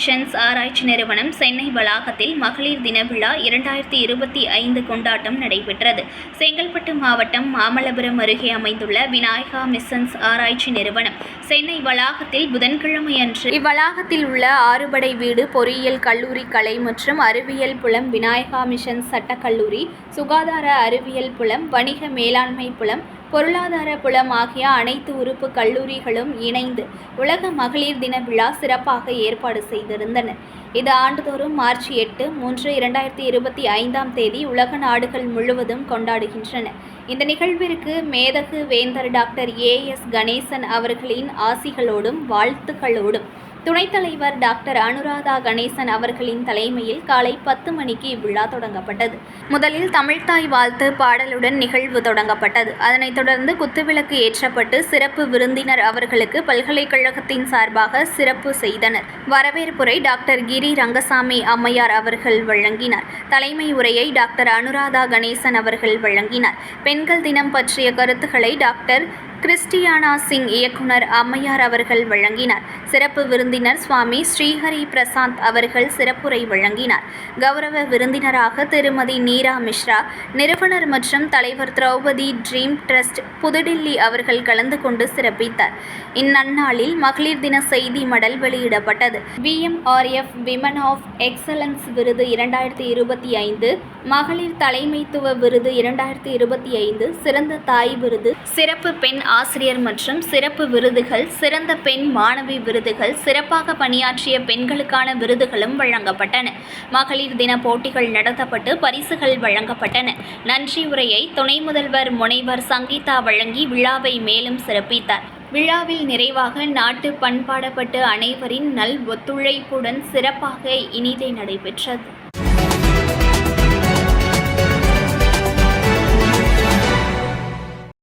Missions ஆராய்ச்சி நிறுவனம் சென்னை வளாகத்தில் மகளிர் தின விழா 2025 கொண்டாட்டம் நடைபெற்றது. செங்கல்பட்டு மாவட்டம் மாமல்லபுரம் அருகே அமைந்துள்ள விநாயகா மிஷன்ஸ் ஆராய்ச்சி நிறுவனம் சென்னை வளாகத்தில் புதன்கிழமை அன்று இவ்வளாகத்தில் உள்ள ஆறுபடை வீடு பொறியியல் கல்லூரி, கலை மற்றும் அறிவியல் புலம், விநாயகா மிஷன்ஸ் சட்டக்கல்லூரி, சுகாதார அறிவியல் புலம், வணிக மேலாண்மை புலம், பொருளாதார புலம் ஆகிய அனைத்து உறுப்பு கல்லூரிகளும் இணைந்து உலக மகளிர் தின விழா சிறப்பாக ஏற்பாடு செய்திருந்தனர். இது ஆண்டுதோறும் மார்ச் 8, 3, 2025 உலக நாடுகள் முழுவதும் கொண்டாடுகின்றன. இந்த நிகழ்விற்கு மேதகு வேந்தர் டாக்டர் A.S. கணேசன் அவர்களின் ஆசிகளோடும் வாழ்த்துக்களோடும் துணைத் தலைவர் டாக்டர் அனுராதா கணேசன் அவர்களின் தலைமையில் காலை 10 மணிக்கு இவ்விழா தொடங்கப்பட்டது. முதலில் தமிழ்த்தாய் வாழ்த்து பாடலுடன் நிகழ்வு தொடங்கப்பட்டது. அதனைத் தொடர்ந்து குத்துவிளக்கு ஏற்றப்பட்டு சிறப்பு விருந்தினர் அவர்களுக்கு பல்கலைக்கழகத்தின் சார்பாக சிறப்பு செய்தனர். வரவேற்புரை டாக்டர் கிரி ரங்கசாமி அம்மையார் அவர்கள் வழங்கினார். தலைமை உரையை டாக்டர் அனுராதா கணேசன் அவர்கள் வழங்கினார். பெண்கள் தினம் பற்றிய கருத்துக்களை டாக்டர் கிறிஸ்டியானா சிங் இயக்குனர் அம்மையார் அவர்கள் வழங்கினார். சிறப்பு விருந்தினர் சுவாமி ஸ்ரீஹரி பிரசாந்த் அவர்கள் சிறப்புரை வழங்கினார். கௌரவ விருந்தினராக திருமதி நீரா மிஸ்ரா, நிறுவனர் மற்றும் தலைவர் திரௌபதி ட்ரீம் ட்ரஸ்ட் புதுடில்லி அவர்கள் கலந்து கொண்டு சிறப்பித்தார். இந்நன்னாளில் மகளிர் தின செய்தி மடல் வெளியிடப்பட்டது. VMRF விமன் ஆஃப் எக்ஸலன்ஸ் விருது 2025, மகளிர் தலைமைத்துவ விருது 2025, சிறந்த தாய் விருது, சிறப்பு பெண் ஆசிரியர் மற்றும் சிறப்பு விருதுகள், சிறந்த பெண் மாணவி விருதுகள், சிறப்பாக பணியாற்றிய பெண்களுக்கான விருதுகளும் வழங்கப்பட்டன. மகளிர் தின போட்டிகள் நடத்தப்பட்டு பரிசுகள் வழங்கப்பட்டன. நன்றி உரையை துணை முதல்வர் முனைவர் சங்கீதா வழங்கி விழாவை மேலும் சிறப்பித்தார். விழாவில் நிறைவாக நாட்டு பண்பாடப்பட்டு அனைவரின் நல் ஒத்துழைப்புடன் சிறப்பாக இனிதே நடைபெற்றது.